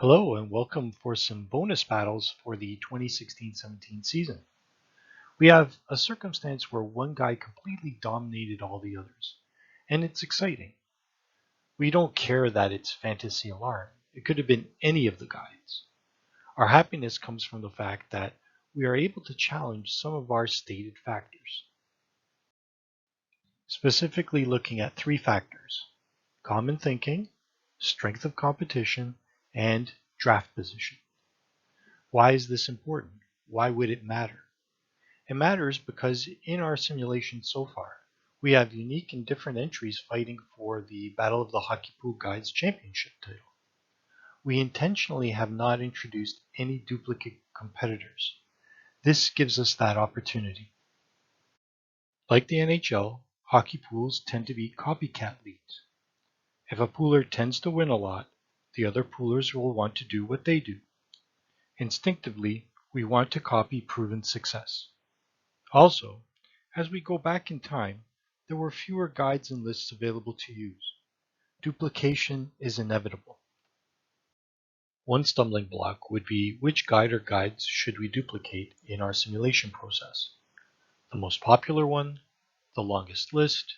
Hello and welcome for some bonus battles for the 2016-17 season. We have a circumstance where one guy completely dominated all the others, and it's exciting. We don't care that it's Fantasy Alarm. It could have been any of the guides. Our happiness comes from the fact that we are able to challenge some of our stated factors. Specifically looking at three factors: common thinking, strength of competition, and draft position. Why is this important? Why would it matter? It matters because in our simulation so far, we have unique and different entries fighting for the Battle of the Hockey Pool Guides Championship title. We intentionally have not introduced any duplicate competitors. This gives us that opportunity. Like the NHL, hockey pools tend to be copycat leagues. If a pooler tends to win a lot, the other poolers will want to do what they do. Instinctively, we want to copy proven success. Also, as we go back in time, there were fewer guides and lists available to use. Duplication is inevitable. One stumbling block would be which guide or guides should we duplicate in our simulation process. The most popular one, the longest list,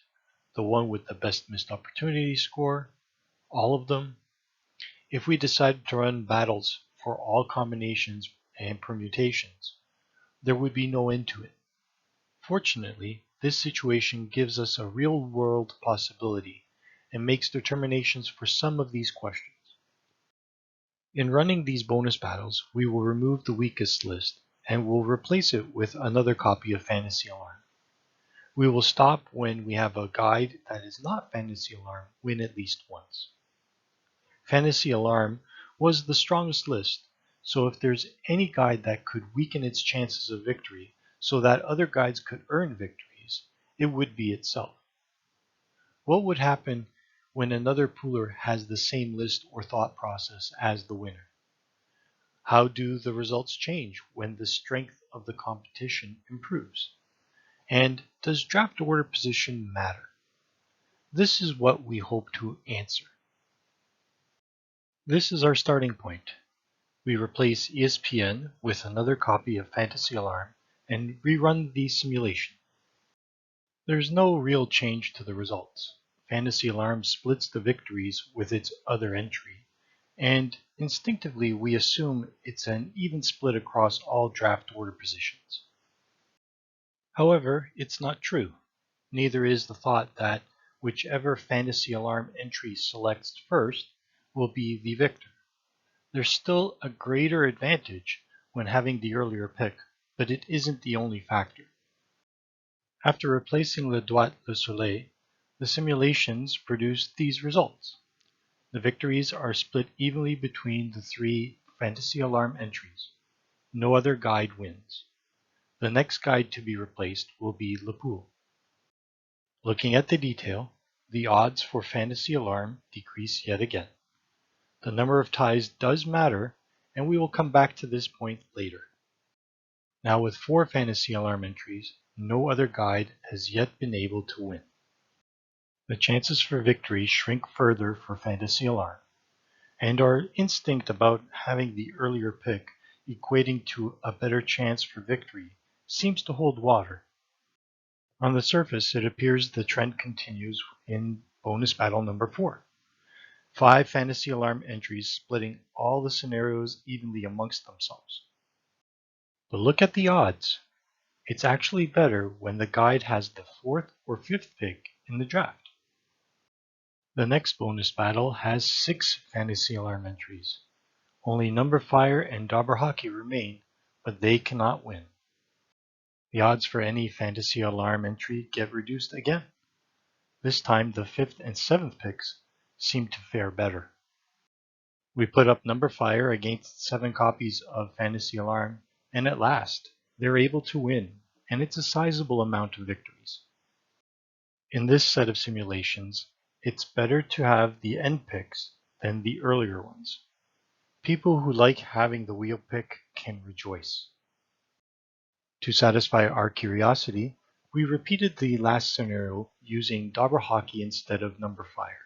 the one with the best missed opportunity score, all of them. If we decided to run battles for all combinations and permutations, there would be no end to it. Fortunately, this situation gives us a real-world possibility and makes determinations for some of these questions. In running these bonus battles, we will remove the weakest list and will replace it with another copy of Fantasy Alarm. We will stop when we have a guide that is not Fantasy Alarm win at least once. Fantasy Alarm was the strongest list, so if there's any guide that could weaken its chances of victory so that other guides could earn victories, it would be itself. What would happen when another pooler has the same list or thought process as the winner? How do the results change when the strength of the competition improves? And does draft order position matter? This is what we hope to answer. This is our starting point. We replace ESPN with another copy of Fantasy Alarm and rerun the simulation. There's no real change to the results. Fantasy Alarm splits the victories with its other entry, and instinctively we assume it's an even split across all draft order positions. However, it's not true. Neither is the thought that whichever Fantasy Alarm entry selects first will be the victor. There's still a greater advantage when having the earlier pick, but it isn't the only factor. After replacing Le Droit Le Soleil, the simulations produce these results. The victories are split evenly between the three Fantasy Alarm entries. No other guide wins. The next guide to be replaced will be Le Pool. Looking at the detail, the odds for Fantasy Alarm decrease yet again. The number of ties does matter, and we will come back to this point later. Now with 4 Fantasy Alarm entries, no other guide has yet been able to win. The chances for victory shrink further for Fantasy Alarm, and our instinct about having the earlier pick equating to a better chance for victory seems to hold water. On the surface, it appears the trend continues in bonus battle number 4. 5 Fantasy Alarm entries splitting all the scenarios evenly amongst themselves. But look at the odds. It's actually better when the guide has the 4th or 5th pick in the draft. The next bonus battle has 6 Fantasy Alarm entries. Only Numberphire and Dobber Hockey remain, but they cannot win. The odds for any Fantasy Alarm entry get reduced again. This time the 5th and 7th picks seem to fare better. We put up Numberphire against 7 copies of Fantasy Alarm, and at last, they're able to win, and it's a sizable amount of victories. In this set of simulations, it's better to have the end picks than the earlier ones. People who like having the wheel pick can rejoice. To satisfy our curiosity, we repeated the last scenario using Dobber Hockey instead of Numberphire,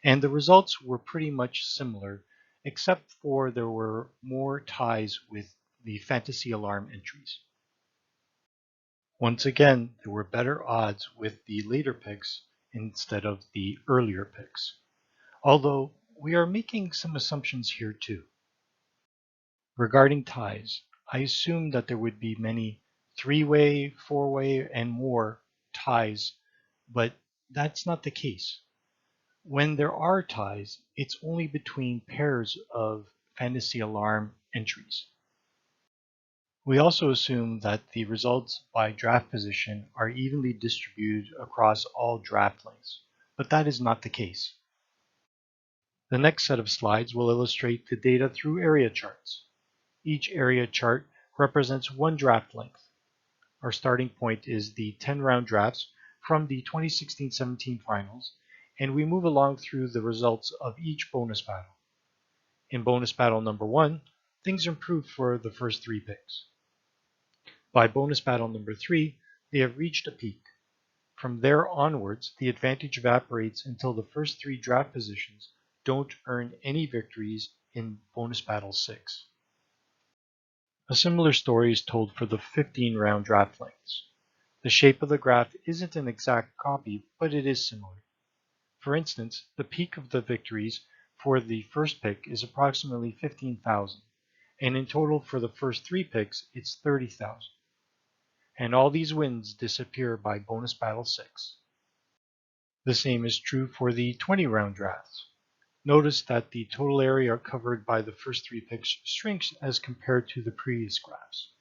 and the results were pretty much similar except for there were more ties with the Fantasy Alarm entries. Once again, there were better odds with the later picks instead of the earlier picks, although we are making some assumptions here too. Regarding ties, I assumed that there would be many three-way, four-way, and more ties, but that's not the case. When there are ties, it's only between pairs of Fantasy Alarm entries. We also assume that the results by draft position are evenly distributed across all draft lengths, but that is not the case. The next set of slides will illustrate the data through area charts. Each area chart represents one draft length. Our starting point is the 10-round drafts from the 2016-17 finals, and we move along through the results of each bonus battle. In bonus battle number 1, things improved for the first 3 picks. By bonus battle number 3, they have reached a peak. From there onwards, the advantage evaporates until the first 3 draft positions don't earn any victories in bonus battle 6. A similar story is told for the 15-round draft lengths. The shape of the graph isn't an exact copy, but it is similar. For instance, the peak of the victories for the first pick is approximately 15,000, and in total for the first 3 picks, it's 30,000. And all these wins disappear by bonus battle 6. The same is true for the 20-round drafts. Notice that the total area covered by the first 3 picks shrinks as compared to the previous graphs.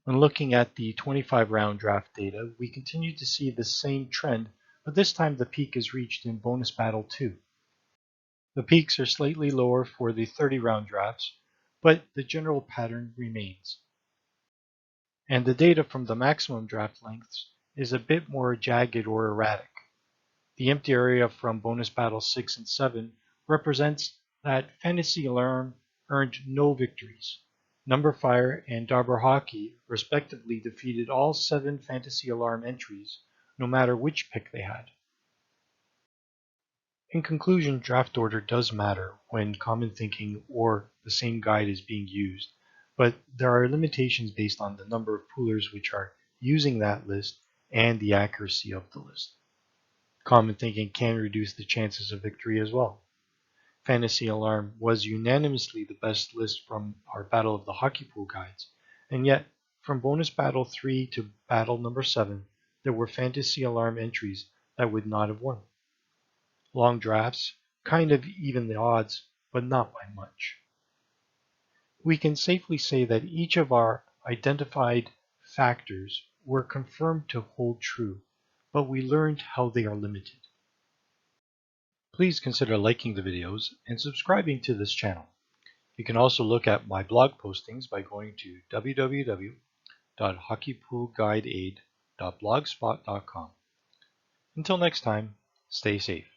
When looking at the 25-round draft data, we continue to see the same trend, but this time the peak is reached in bonus battle 2. The peaks are slightly lower for the 30-round drafts, but the general pattern remains. And the data from the maximum draft lengths is a bit more jagged or erratic. The empty area from bonus battle 6 and 7 represents that Fantasy Alarm earned no victories. Numberfire and Dabur Hockey respectively defeated all 7 Fantasy Alarm entries, no matter which pick they had. In conclusion, draft order does matter when common thinking or the same guide is being used, but there are limitations based on the number of poolers which are using that list and the accuracy of the list. Common thinking can reduce the chances of victory as well. Fantasy Alarm was unanimously the best list from our Battle of the Hockey Pool guides, and yet from bonus battle 3 to battle number 7, there were Fantasy Alarm entries that would not have won. Long drafts kind of even the odds, but not by much. We can safely say that each of our identified factors were confirmed to hold true, but we learned how they are limited. Please consider liking the videos and subscribing to this channel. You can also look at my blog postings by going to www.hockeypoolguideaid.blogspot.com. Until next time, stay safe.